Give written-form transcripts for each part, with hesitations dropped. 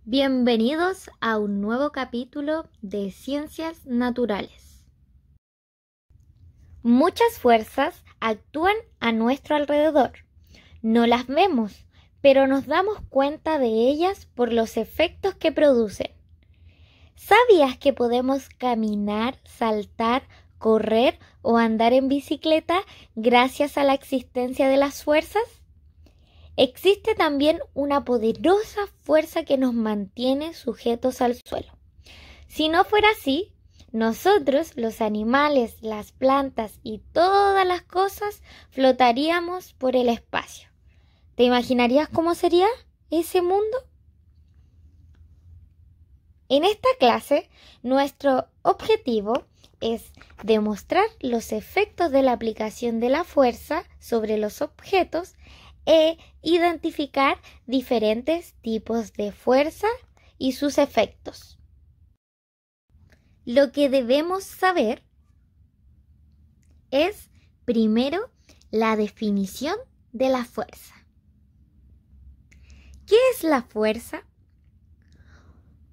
Bienvenidos a un nuevo capítulo de Ciencias Naturales. Muchas fuerzas actúan a nuestro alrededor. No las vemos, pero nos damos cuenta de ellas por los efectos que producen. ¿Sabías que podemos caminar, saltar, correr o andar en bicicleta gracias a la existencia de las fuerzas? Existe también una poderosa fuerza que nos mantiene sujetos al suelo. Si no fuera así, nosotros, los animales, las plantas y todas las cosas flotaríamos por el espacio. ¿Te imaginarías cómo sería ese mundo? En esta clase, nuestro objetivo es demostrar los efectos de la aplicación de la fuerza sobre los objetos e identificar diferentes tipos de fuerza y sus efectos. Lo que debemos saber es, primero, la definición de la fuerza. ¿Qué es la fuerza?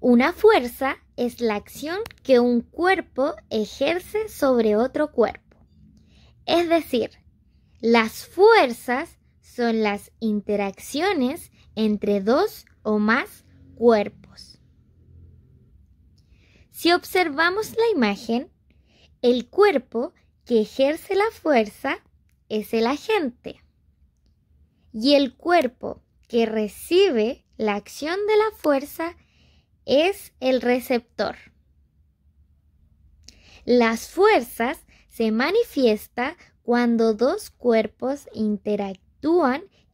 Una fuerza es la acción que un cuerpo ejerce sobre otro cuerpo. Es decir, las fuerzas son las interacciones entre dos o más cuerpos. Si observamos la imagen, el cuerpo que ejerce la fuerza es el agente y el cuerpo que recibe la acción de la fuerza es el receptor. Las fuerzas se manifiestan cuando dos cuerpos interactúan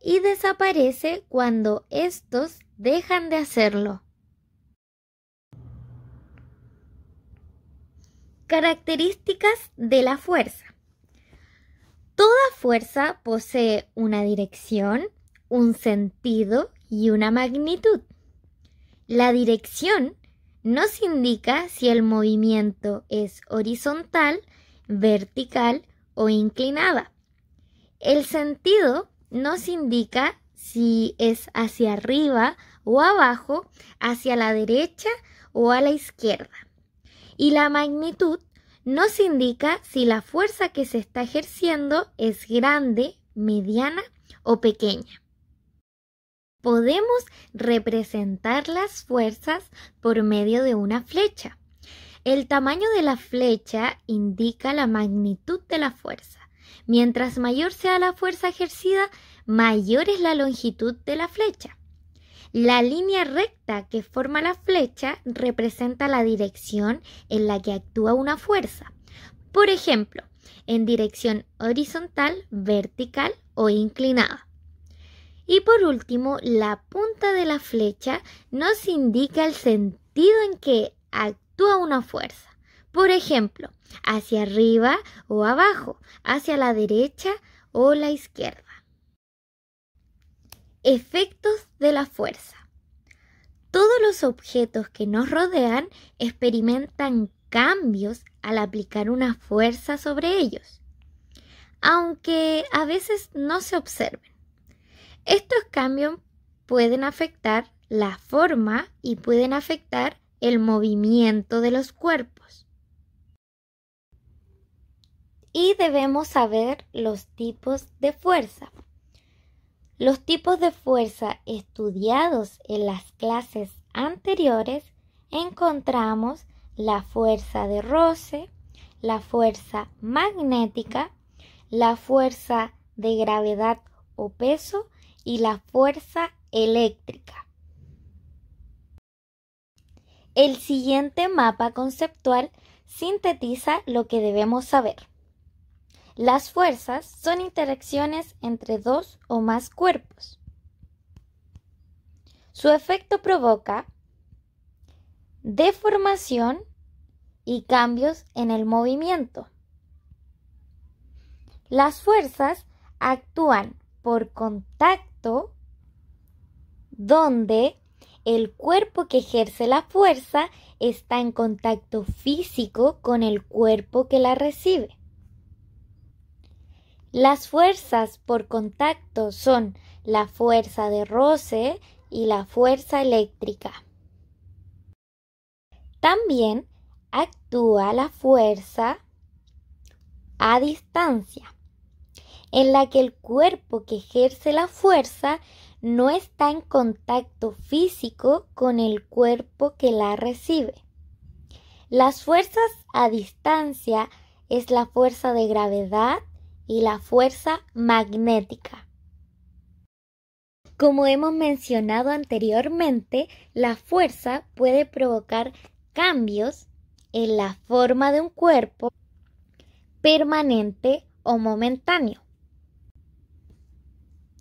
y desaparece cuando estos dejan de hacerlo. Características de la fuerza. Toda fuerza posee una dirección, un sentido y una magnitud. La dirección nos indica si el movimiento es horizontal, vertical o inclinada. El sentido nos indica si es hacia arriba o abajo, hacia la derecha o a la izquierda. Y la magnitud nos indica si la fuerza que se está ejerciendo es grande, mediana o pequeña. Podemos representar las fuerzas por medio de una flecha. El tamaño de la flecha indica la magnitud de la fuerza. Mientras mayor sea la fuerza ejercida, mayor es la longitud de la flecha. La línea recta que forma la flecha representa la dirección en la que actúa una fuerza. Por ejemplo, en dirección horizontal, vertical o inclinada. Y por último, la punta de la flecha nos indica el sentido en que actúa una fuerza. Por ejemplo, hacia arriba o abajo, hacia la derecha o la izquierda. Efectos de la fuerza. Todos los objetos que nos rodean experimentan cambios al aplicar una fuerza sobre ellos, aunque a veces no se observen. Estos cambios pueden afectar la forma y pueden afectar el movimiento de los cuerpos. Y debemos saber los tipos de fuerza. Los tipos de fuerza estudiados en las clases anteriores encontramos la fuerza de roce, la fuerza magnética, la fuerza de gravedad o peso y la fuerza eléctrica. El siguiente mapa conceptual sintetiza lo que debemos saber. Las fuerzas son interacciones entre dos o más cuerpos. Su efecto provoca deformación y cambios en el movimiento. Las fuerzas actúan por contacto, donde el cuerpo que ejerce la fuerza está en contacto físico con el cuerpo que la recibe. Las fuerzas por contacto son la fuerza de roce y la fuerza eléctrica. También actúa la fuerza a distancia, en la que el cuerpo que ejerce la fuerza no está en contacto físico con el cuerpo que la recibe. Las fuerzas a distancia es la fuerza de gravedad y la fuerza magnética. Como hemos mencionado anteriormente, la fuerza puede provocar cambios en la forma de un cuerpo permanente o momentáneo.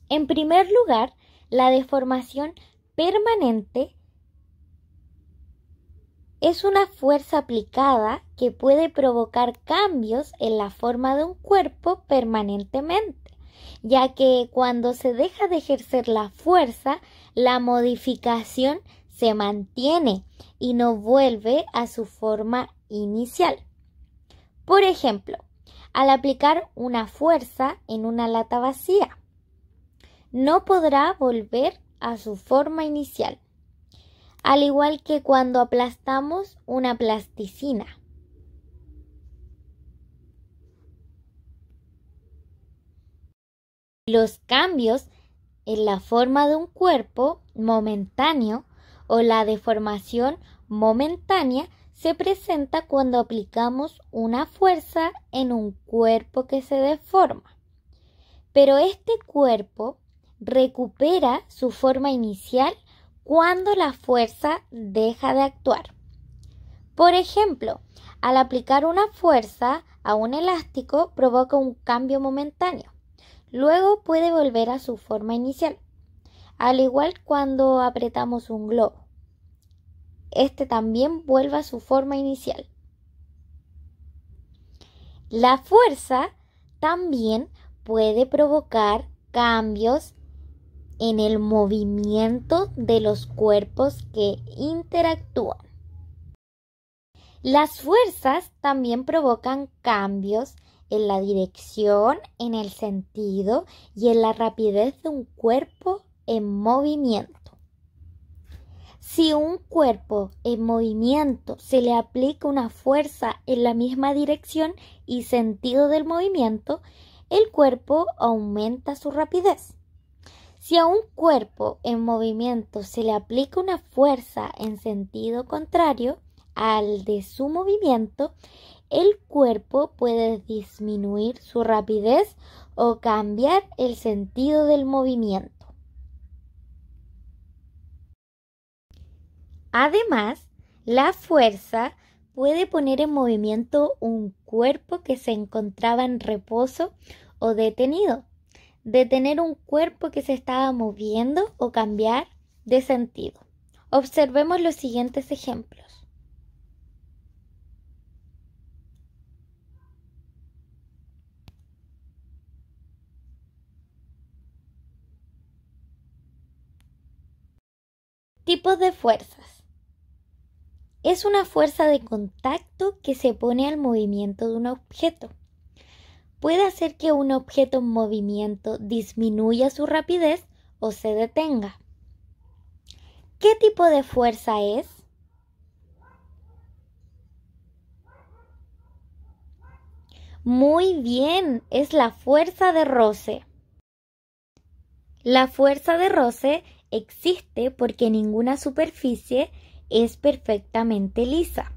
En primer lugar, la deformación permanente es una fuerza aplicada que puede provocar cambios en la forma de un cuerpo permanentemente, ya que cuando se deja de ejercer la fuerza, la modificación se mantiene y no vuelve a su forma inicial. Por ejemplo, al aplicar una fuerza en una lata vacía, no podrá volver a su forma inicial, al igual que cuando aplastamos una plasticina. Los cambios en la forma de un cuerpo momentáneo o la deformación momentánea se presenta cuando aplicamos una fuerza en un cuerpo que se deforma. Pero este cuerpo recupera su forma inicial cuando la fuerza deja de actuar. Por ejemplo, al aplicar una fuerza a un elástico provoca un cambio momentáneo. Luego puede volver a su forma inicial, al igual cuando apretamos un globo. Este también vuelve a su forma inicial. La fuerza también puede provocar cambios en el movimiento de los cuerpos que interactúan. Las fuerzas también provocan cambios en la dirección, en el sentido y en la rapidez de un cuerpo en movimiento. Si un cuerpo en movimiento se le aplica una fuerza en la misma dirección y sentido del movimiento, el cuerpo aumenta su rapidez. Si a un cuerpo en movimiento se le aplica una fuerza en sentido contrario al de su movimiento, el cuerpo puede disminuir su rapidez o cambiar el sentido del movimiento. Además, la fuerza puede poner en movimiento un cuerpo que se encontraba en reposo o detenido, detener un cuerpo que se estaba moviendo o cambiar de sentido. Observemos los siguientes ejemplos. Tipos de fuerzas. Es una fuerza de contacto que se pone al movimiento de un objeto. Puede hacer que un objeto en movimiento disminuya su rapidez o se detenga. ¿Qué tipo de fuerza es? Muy bien, es la fuerza de roce. La fuerza de roce existe porque ninguna superficie es perfectamente lisa.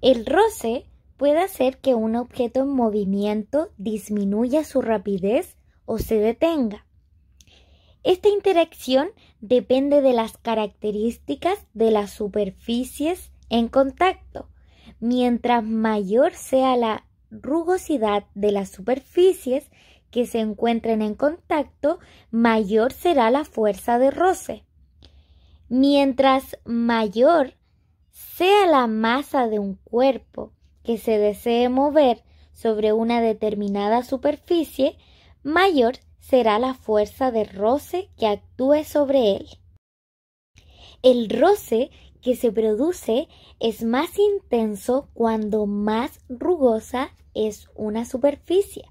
El roce puede hacer que un objeto en movimiento disminuya su rapidez o se detenga. Esta interacción depende de las características de las superficies en contacto. Mientras mayor sea la rugosidad de las superficies que se encuentren en contacto, mayor será la fuerza de roce. Mientras mayor sea la masa de un cuerpo que se desee mover sobre una determinada superficie, mayor será la fuerza de roce que actúe sobre él. El roce que se produce es más intenso cuando más rugosa es una superficie,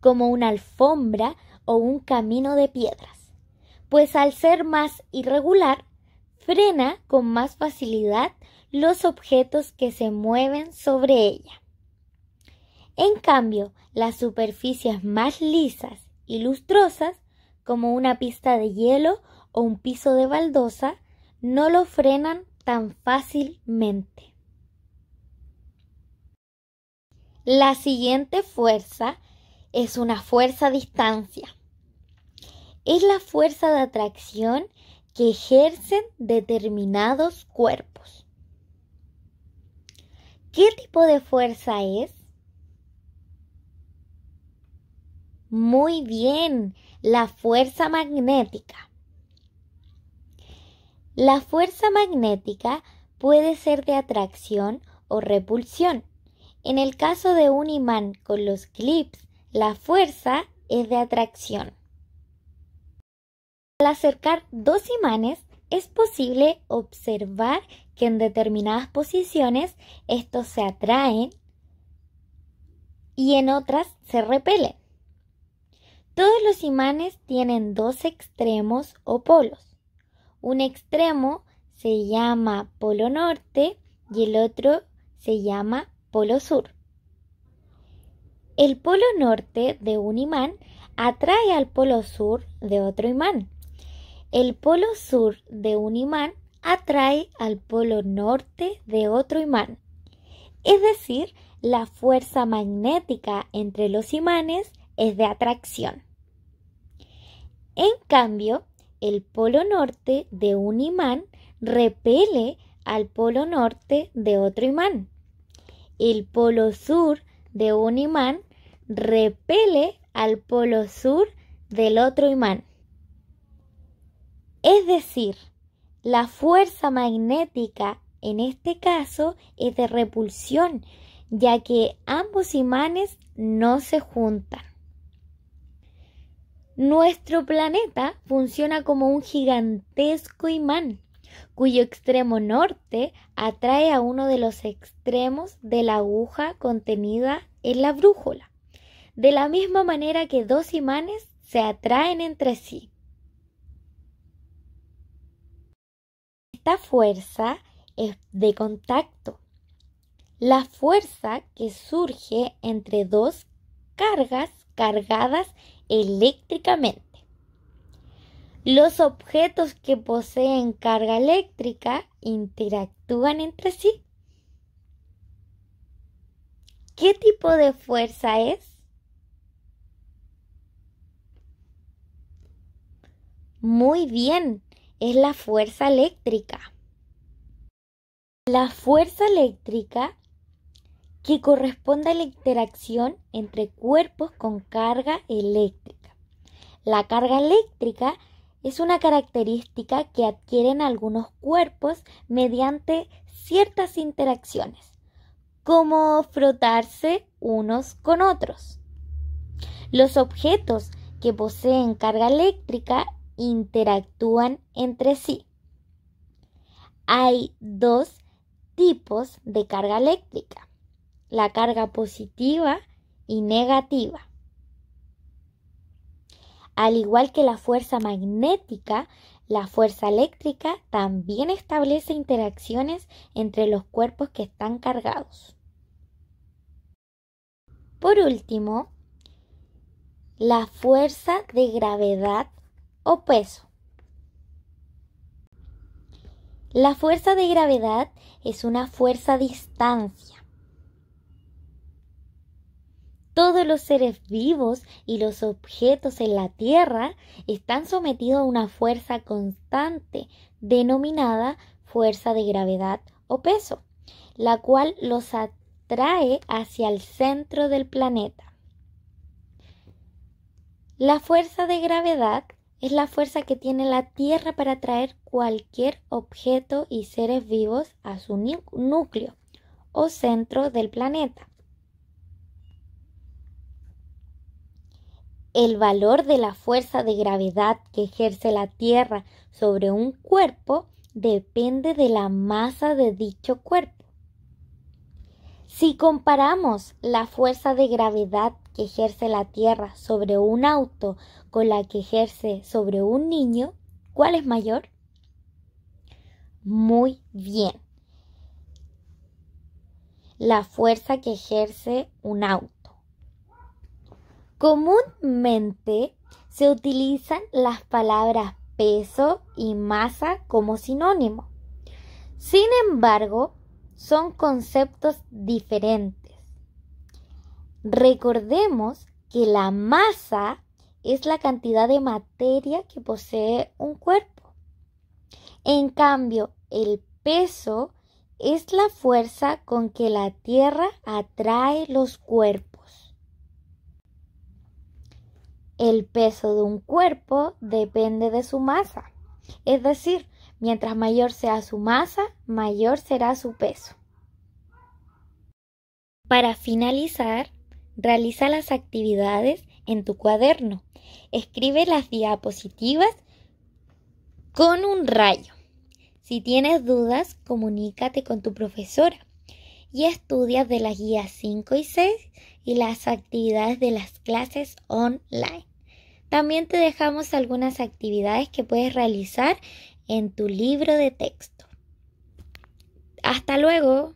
como una alfombra o un camino de piedras, pues al ser más irregular, frena con más facilidad los objetos que se mueven sobre ella. En cambio, las superficies más lisas y lustrosas, como una pista de hielo o un piso de baldosa, no lo frenan tan fácilmente. La siguiente fuerza es una fuerza a distancia. Es la fuerza de atracción que ejercen determinados cuerpos. ¿Qué tipo de fuerza es? Muy bien, la fuerza magnética. La fuerza magnética puede ser de atracción o repulsión. En el caso de un imán con los clips, la fuerza es de atracción. Al acercar dos imanes, es posible observar que en determinadas posiciones estos se atraen y en otras se repelen. Todos los imanes tienen dos extremos o polos. Un extremo se llama polo norte y el otro se llama polo sur. El polo norte de un imán atrae al polo sur de otro imán. El polo sur de un imán atrae al polo norte de otro imán. Es decir, la fuerza magnética entre los imanes es de atracción. En cambio, el polo norte de un imán repele al polo norte de otro imán. El polo sur de un imán repele al polo sur del otro imán. Es decir, la fuerza magnética en este caso es de repulsión, ya que ambos imanes no se juntan. Nuestro planeta funciona como un gigantesco imán, cuyo extremo norte atrae a uno de los extremos de la aguja contenida en la brújula, de la misma manera que dos imanes se atraen entre sí. Esta fuerza es de contacto, la fuerza que surge entre dos cargas cargadas eléctricamente. Los objetos que poseen carga eléctrica interactúan entre sí. ¿Qué tipo de fuerza es? Muy bien, es la fuerza eléctrica. La fuerza eléctrica que corresponde a la interacción entre cuerpos con carga eléctrica. La carga eléctrica es una característica que adquieren algunos cuerpos mediante ciertas interacciones, como frotarse unos con otros. Los objetos que poseen carga eléctrica interactúan entre sí. Hay dos tipos de carga eléctrica: la carga positiva y negativa. Al igual que la fuerza magnética, la fuerza eléctrica también establece interacciones entre los cuerpos que están cargados. Por último, la fuerza de gravedad o peso. La fuerza de gravedad es una fuerza a distancia. Todos los seres vivos y los objetos en la Tierra están sometidos a una fuerza constante denominada fuerza de gravedad o peso, la cual los atrae hacia el centro del planeta. La fuerza de gravedad es la fuerza que tiene la Tierra para atraer cualquier objeto y seres vivos a su núcleo o centro del planeta. El valor de la fuerza de gravedad que ejerce la Tierra sobre un cuerpo depende de la masa de dicho cuerpo. Si comparamos la fuerza de gravedad que ejerce la Tierra sobre un auto con la que ejerce sobre un niño, ¿cuál es mayor? muy bien. La fuerza que ejerce un auto. Comúnmente se utilizan las palabras peso y masa como sinónimo. Sin embargo, son conceptos diferentes. Recordemos que la masa es la cantidad de materia que posee un cuerpo. En cambio, el peso es la fuerza con que la Tierra atrae los cuerpos. El peso de un cuerpo depende de su masa, es decir, mientras mayor sea su masa, mayor será su peso. Para finalizar, realiza las actividades en tu cuaderno. Escribe las diapositivas con un rayo. Si tienes dudas, comunícate con tu profesora y estudia de las guías 5 y 6 y las actividades de las clases online. También te dejamos algunas actividades que puedes realizar en tu libro de texto. ¡Hasta luego!